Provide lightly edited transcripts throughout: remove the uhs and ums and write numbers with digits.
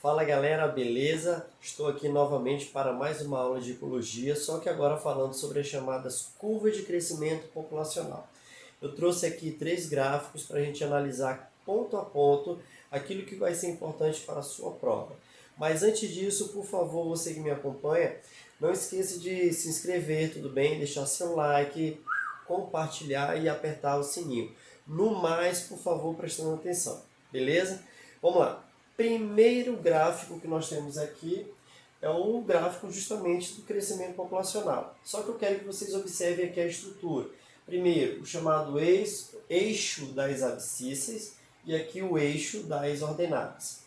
Fala galera, beleza? Estou aqui novamente para mais uma aula de ecologia, só que agora falando sobre as chamadas curvas de crescimento populacional. Eu trouxe aqui 3 gráficos para a gente analisar ponto a ponto aquilo que vai ser importante para a sua prova. Mas antes disso, por favor, você que me acompanha, não esqueça de se inscrever, tudo bem? Deixar seu like, compartilhar e apertar o sininho. No mais, por favor, prestando atenção, beleza? Vamos lá. Primeiro gráfico que nós temos aqui é o gráfico justamente do crescimento populacional. Só que eu quero que vocês observem aqui a estrutura. Primeiro, o chamado eixo das abscissas e aqui o eixo das ordenadas.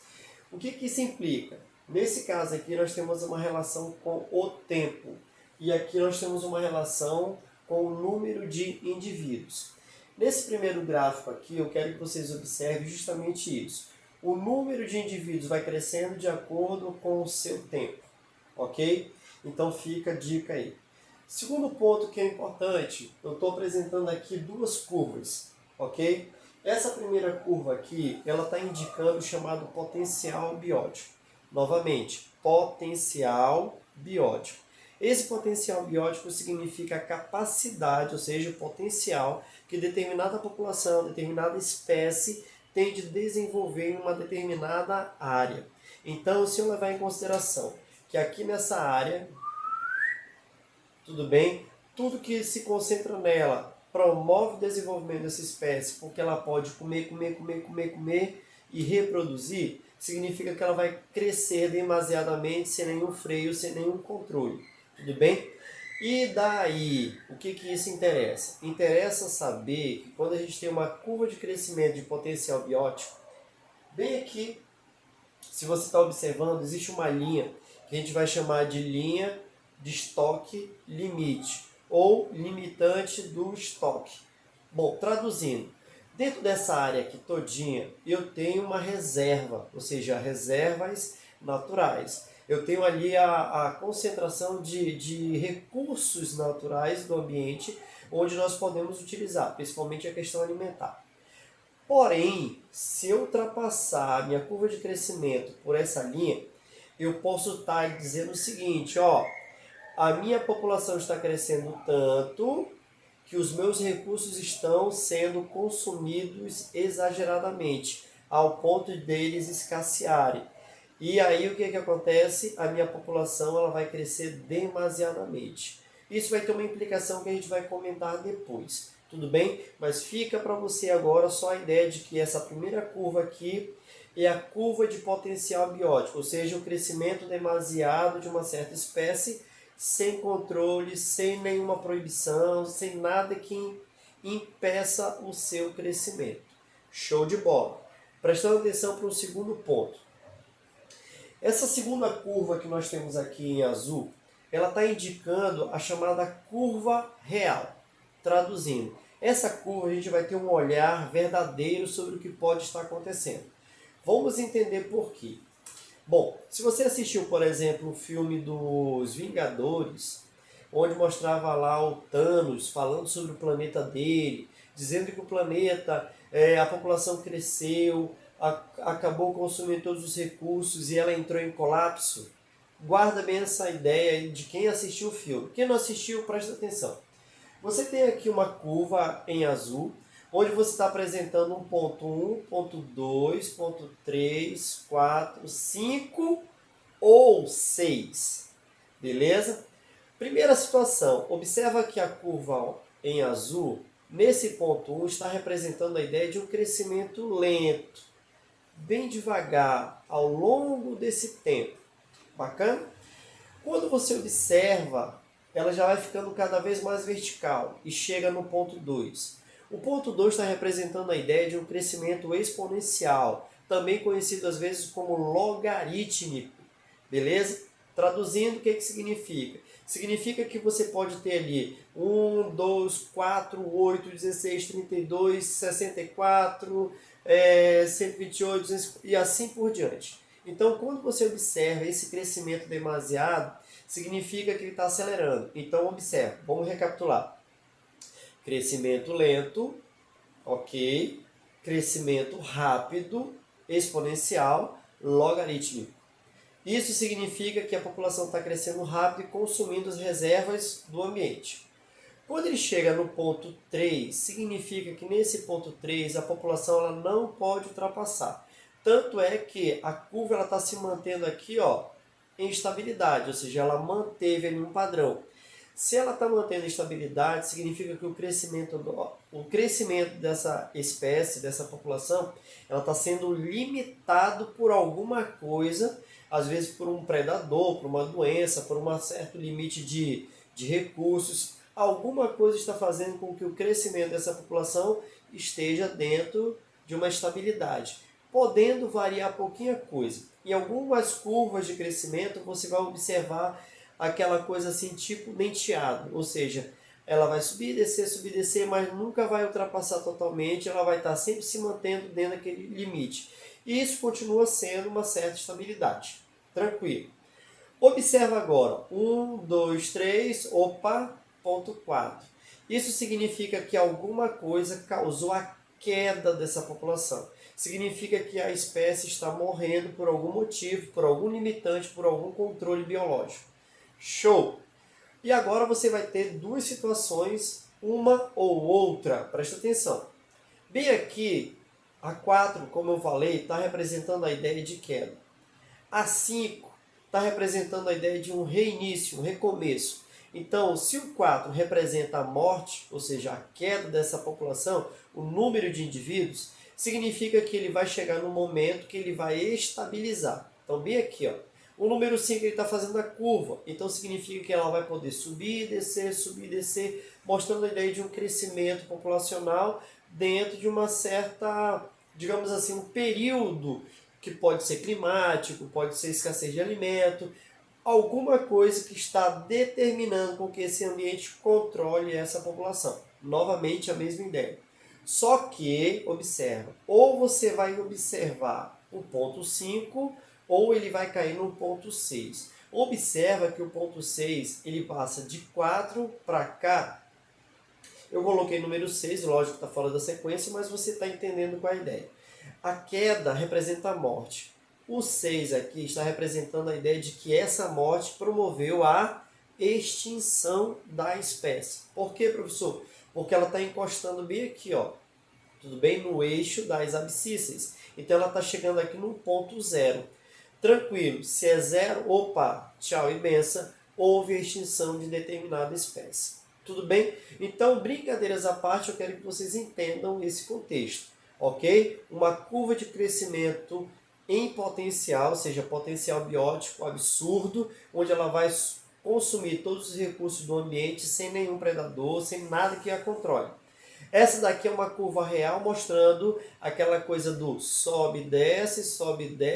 O que isso implica? Nesse caso aqui nós temos uma relação com o tempo e aqui nós temos uma relação com o número de indivíduos. Nesse primeiro gráfico aqui eu quero que vocês observem justamente isso. O número de indivíduos vai crescendo de acordo com o seu tempo, ok? Então fica a dica aí. Segundo ponto que é importante, eu estou apresentando aqui 2 curvas, ok? Essa primeira curva aqui, ela está indicando o chamado potencial biótico. Novamente, potencial biótico. Esse potencial biótico significa a capacidade, ou seja, o potencial que determinada população, determinada espécie tem de desenvolver em uma determinada área. Então, se eu levar em consideração que aqui nessa área, tudo bem, tudo que se concentra nela promove o desenvolvimento dessa espécie, porque ela pode comer e reproduzir, significa que ela vai crescer demasiadamente sem nenhum freio, sem nenhum controle. Tudo bem? E daí, o que isso interessa? Interessa saber que quando a gente tem uma curva de crescimento de potencial biótico, bem aqui, se você está observando, existe uma linha que a gente vai chamar de linha de estoque limite, ou limitante do estoque. Bom, traduzindo, dentro dessa área aqui todinha, eu tenho uma reserva, ou seja, reservas naturais. Eu tenho ali a concentração de recursos naturais do ambiente, onde nós podemos utilizar, principalmente a questão alimentar. Porém, se eu ultrapassar a minha curva de crescimento por essa linha, eu posso estar dizendo o seguinte, ó, a minha população está crescendo tanto que os meus recursos estão sendo consumidos exageradamente, ao ponto deles escassearem. E aí o que acontece? A minha população ela vai crescer demasiadamente. Isso vai ter uma implicação que a gente vai comentar depois, tudo bem? Mas fica para você agora só a ideia de que essa primeira curva aqui é a curva de potencial biótico, ou seja, o crescimento demasiado de uma certa espécie sem controle, sem nenhuma proibição, sem nada que impeça o seu crescimento. Show de bola. Prestando atenção para o segundo ponto. Essa segunda curva que nós temos aqui em azul, ela está indicando a chamada curva real. Traduzindo, essa curva a gente vai ter um olhar verdadeiro sobre o que pode estar acontecendo. Vamos entender por quê. Bom, se você assistiu, por exemplo, o filme dos Vingadores, onde mostrava lá o Thanos falando sobre o planeta dele, dizendo que o planeta, a população cresceu, acabou consumindo todos os recursos e ela entrou em colapso, guarda bem essa ideia de quem assistiu o filme. Quem não assistiu, presta atenção. Você tem aqui uma curva em azul, onde você está apresentando um ponto 1, ponto 2, ponto 3, 4, 5 ou 6. Beleza? Primeira situação, observa que a curva em azul, nesse ponto 1, está representando a ideia de um crescimento lento, bem devagar, ao longo desse tempo. Bacana? Quando você observa, ela já vai ficando cada vez mais vertical e chega no ponto 2. O ponto 2 está representando a ideia de um crescimento exponencial, também conhecido às vezes como logarítmico, beleza? Traduzindo, o que significa? Significa que você pode ter ali 1, 2, 4, 8, 16, 32, 64, 128, 200, e assim por diante. Então, quando você observa esse crescimento demasiado, significa que ele está acelerando. Então, observe, vamos recapitular. Crescimento lento, ok. Crescimento rápido, exponencial, logarítmico. Isso significa que a população está crescendo rápido e consumindo as reservas do ambiente. Quando ele chega no ponto 3, significa que nesse ponto 3 a população ela não pode ultrapassar. Tanto é que a curva está se mantendo aqui em estabilidade, ou seja, ela manteve ali um padrão. Se ela está mantendo estabilidade, significa que o crescimento dessa espécie, dessa população, ela está sendo limitado por alguma coisa, às vezes por um predador, por uma doença, por um certo limite de recursos. Alguma coisa está fazendo com que o crescimento dessa população esteja dentro de uma estabilidade, podendo variar pouquinha coisa. Em algumas curvas de crescimento, você vai observar aquela coisa assim, tipo denteado, ou seja, ela vai subir, descer, mas nunca vai ultrapassar totalmente, ela vai estar sempre se mantendo dentro daquele limite. E isso continua sendo uma certa estabilidade. Tranquilo. Observa agora, 1, 2, 3, opa, ponto 4. Isso significa que alguma coisa causou a queda dessa população. Significa que a espécie está morrendo por algum motivo, por algum limitante, por algum controle biológico. Show! E agora você vai ter duas situações, uma ou outra. Presta atenção. Bem aqui, a 4, como eu falei, está representando a ideia de queda. A 5 está representando a ideia de um reinício, um recomeço. Então, se o 4 representa a morte, ou seja, a queda dessa população, o número de indivíduos, significa que ele vai chegar no momento que ele vai estabilizar. Então, bem aqui, o número 5 ele está fazendo a curva, então significa que ela vai poder subir e descer, mostrando a ideia de um crescimento populacional dentro de uma certa, digamos assim, um período que pode ser climático, pode ser escassez de alimento, alguma coisa que está determinando com que esse ambiente controle essa população. Novamente a mesma ideia. Só que, observa, ou você vai observar o ponto 5, ou ele vai cair no ponto 6. Observa que o ponto 6 ele passa de 4 para cá. Eu coloquei número 6, lógico que está fora da sequência, mas você está entendendo qual é a ideia. A queda representa a morte. O 6 aqui está representando a ideia de que essa morte promoveu a extinção da espécie. Por quê, professor? Porque ela está encostando bem aqui, tudo bem? No eixo das abscissas. Então ela está chegando aqui no ponto 0. Tranquilo, se é 0, opa, tchau e benção, houve a extinção de determinada espécie. Tudo bem? Então, brincadeiras à parte, eu quero que vocês entendam esse contexto, ok? Uma curva de crescimento em potencial, ou seja, potencial biótico absurdo, onde ela vai consumir todos os recursos do ambiente sem nenhum predador, sem nada que a controle. Essa daqui é uma curva real mostrando aquela coisa do sobe, desce,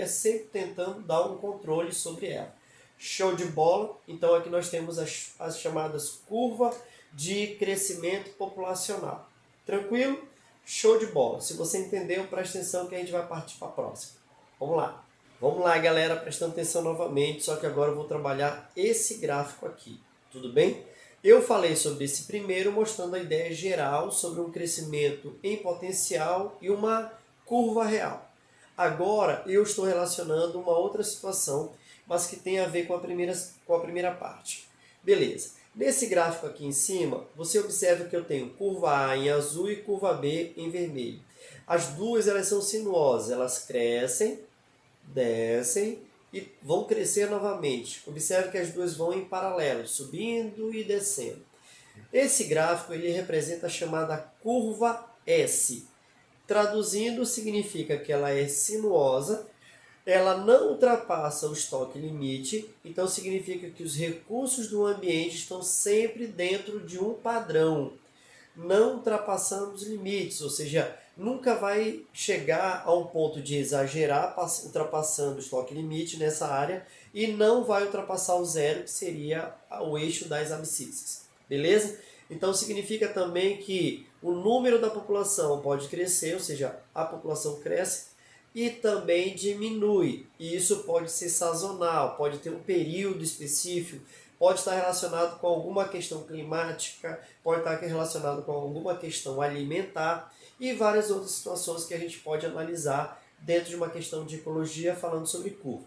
sempre tentando dar um controle sobre ela. Show de bola? Então aqui nós temos as chamadas curva de crescimento populacional. Tranquilo? Show de bola. Se você entendeu, presta atenção que a gente vai partir para a próxima. Vamos lá. Vamos lá, galera, prestando atenção novamente, só que agora eu vou trabalhar esse gráfico aqui. Tudo bem? Eu falei sobre esse primeiro, mostrando a ideia geral sobre um crescimento em potencial e uma curva real. Agora eu estou relacionando uma outra situação, mas que tem a ver com a primeira parte. Beleza. Nesse gráfico aqui em cima, você observa que eu tenho curva A em azul e curva B em vermelho. As duas elas são sinuosas, elas crescem, descem e vão crescer novamente. Observe que as duas vão em paralelo, subindo e descendo. Esse gráfico ele representa a chamada curva S. Traduzindo, significa que ela é sinuosa, ela não ultrapassa o estoque limite, então significa que os recursos do ambiente estão sempre dentro de um padrão, não ultrapassando os limites, ou seja, nunca vai chegar a um ponto de exagerar, ultrapassando o estoque limite nessa área, e não vai ultrapassar o 0, que seria o eixo das abscissas. Beleza? Então significa também que o número da população pode crescer, ou seja, a população cresce, e também diminui. E isso pode ser sazonal, pode ter um período específico, pode estar relacionado com alguma questão climática, pode estar relacionado com alguma questão alimentar e várias outras situações que a gente pode analisar dentro de uma questão de ecologia falando sobre curva.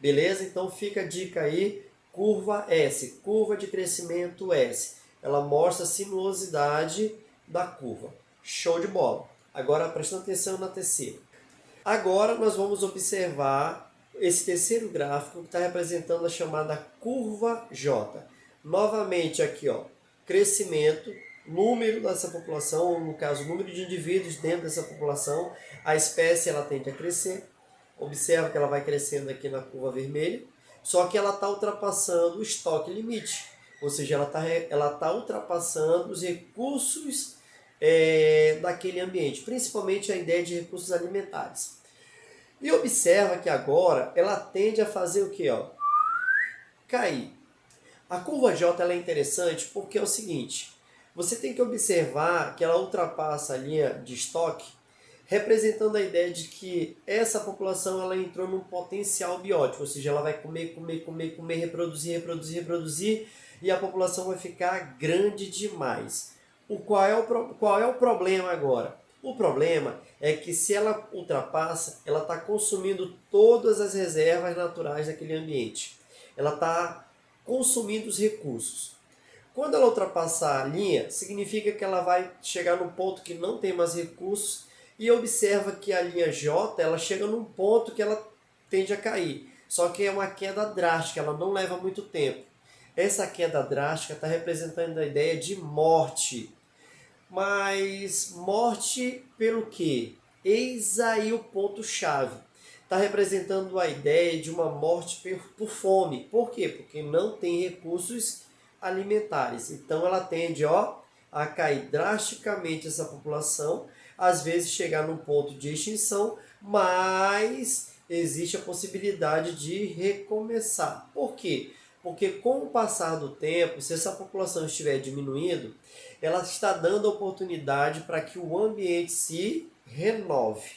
Beleza? Então fica a dica aí, curva S, curva de crescimento S. Ela mostra a sinuosidade da curva. Show de bola! Agora prestando atenção na terceira. Agora nós vamos observar esse terceiro gráfico que está representando a chamada curva J. Novamente aqui, ó, crescimento, número dessa população, ou no caso, número de indivíduos dentro dessa população. A espécie ela tende a crescer. Observa que ela vai crescendo aqui na curva vermelha, só que ela está ultrapassando o estoque limite, ou seja, ela tá ultrapassando os recursos daquele ambiente, principalmente a ideia de recursos alimentares. E observa que agora ela tende a fazer o que? Cair. A curva J ela é interessante porque é o seguinte, você tem que observar que ela ultrapassa a linha de estoque, representando a ideia de que essa população ela entrou num potencial biótico, ou seja, ela vai comer, reproduzir, e a população vai ficar grande demais. Qual é o problema agora? O problema é que se ela ultrapassa, ela está consumindo todas as reservas naturais daquele ambiente. Ela está consumindo os recursos. Quando ela ultrapassar a linha, significa que ela vai chegar num ponto que não tem mais recursos, e observa que a linha J ela chega num ponto que ela tende a cair. Só que é uma queda drástica, ela não leva muito tempo. Essa queda drástica está representando a ideia de morte. Mas morte pelo quê? Eis aí o ponto-chave. Está representando a ideia de uma morte por fome. Por quê? Porque não tem recursos alimentares. Então ela tende a cair drasticamente essa população, às vezes chegar num ponto de extinção, mas existe a possibilidade de recomeçar. Por quê? Porque com o passar do tempo, se essa população estiver diminuindo, ela está dando oportunidade para que o ambiente se renove.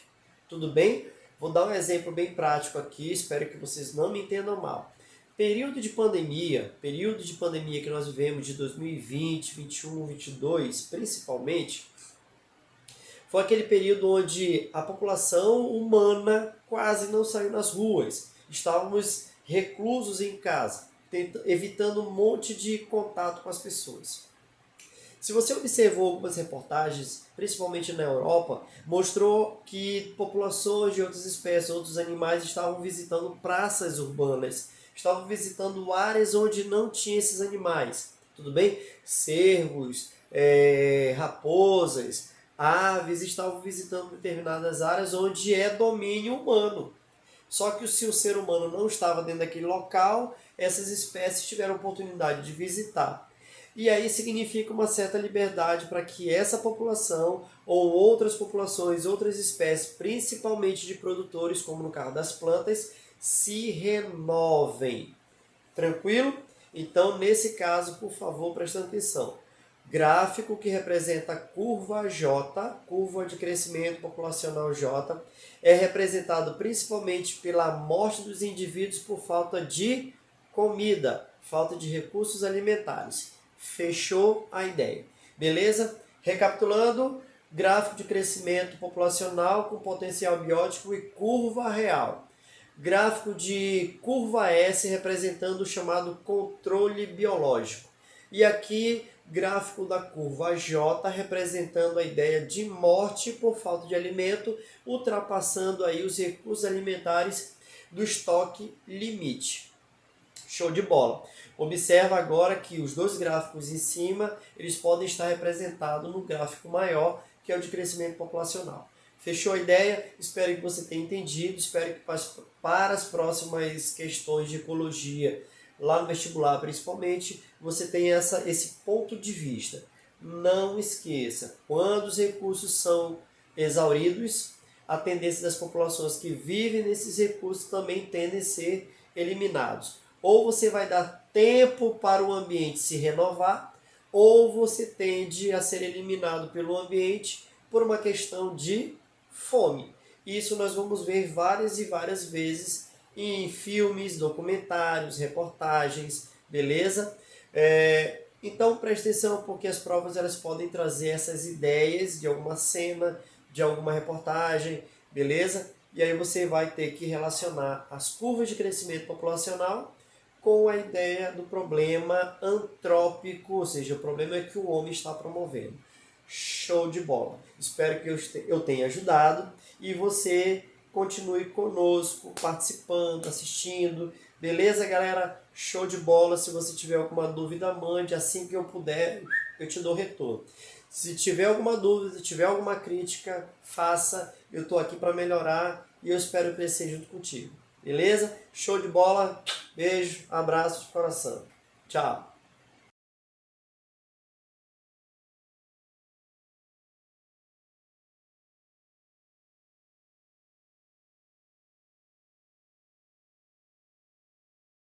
Tudo bem? Vou dar um exemplo bem prático aqui, espero que vocês não me entendam mal. Período de pandemia que nós vivemos de 2020, 21, 22, principalmente, foi aquele período onde a população humana quase não saiu nas ruas. Estávamos reclusos em casa, evitando um monte de contato com as pessoas. Se você observou algumas reportagens, principalmente na Europa, mostrou que populações de outras espécies, outros animais estavam visitando praças urbanas, estavam visitando áreas onde não tinha esses animais. Tudo bem? Cervos, raposas, aves estavam visitando determinadas áreas onde é domínio humano. Só que se o ser humano não estava dentro daquele local, essas espécies tiveram a oportunidade de visitar. E aí significa uma certa liberdade para que essa população ou outras populações, outras espécies, principalmente de produtores, como no caso das plantas, se renovem. Tranquilo? Então, nesse caso, por favor, prestando atenção. Gráfico que representa a curva J, curva de crescimento populacional J, é representado principalmente pela morte dos indivíduos por falta de comida, falta de recursos alimentares. Fechou a ideia. Beleza? Recapitulando, gráfico de crescimento populacional com potencial biótico e curva real. Gráfico de curva S representando o chamado controle biológico. E aqui, gráfico da curva J representando a ideia de morte por falta de alimento, ultrapassando aí os recursos alimentares do estoque limite. Show de bola! Observa agora que os dois gráficos em cima, eles podem estar representados no gráfico maior, que é o de crescimento populacional. Fechou a ideia? Espero que você tenha entendido, espero que para as próximas questões de ecologia, lá no vestibular principalmente, você tenha esse ponto de vista. Não esqueça, quando os recursos são exauridos, a tendência das populações que vivem nesses recursos também tendem a ser eliminados. Ou você vai dar tempo para o ambiente se renovar, ou você tende a ser eliminado pelo ambiente por uma questão de fome. Isso nós vamos ver várias e várias vezes em filmes, documentários, reportagens, beleza? Então preste atenção, porque as provas elas podem trazer essas ideias de alguma cena, de alguma reportagem, beleza? E aí você vai ter que relacionar as curvas de crescimento populacional com a ideia do problema antrópico, ou seja, o problema que o homem está promovendo. Show de bola! Espero que eu tenha ajudado e você continue conosco, participando, assistindo. Beleza, galera? Show de bola! Se você tiver alguma dúvida, mande. Assim que eu puder, eu te dou retorno. Se tiver alguma dúvida, se tiver alguma crítica, faça. Eu estou aqui para melhorar e eu espero crescer junto contigo. Beleza? Show de bola! Beijo, abraço de coração. Tchau!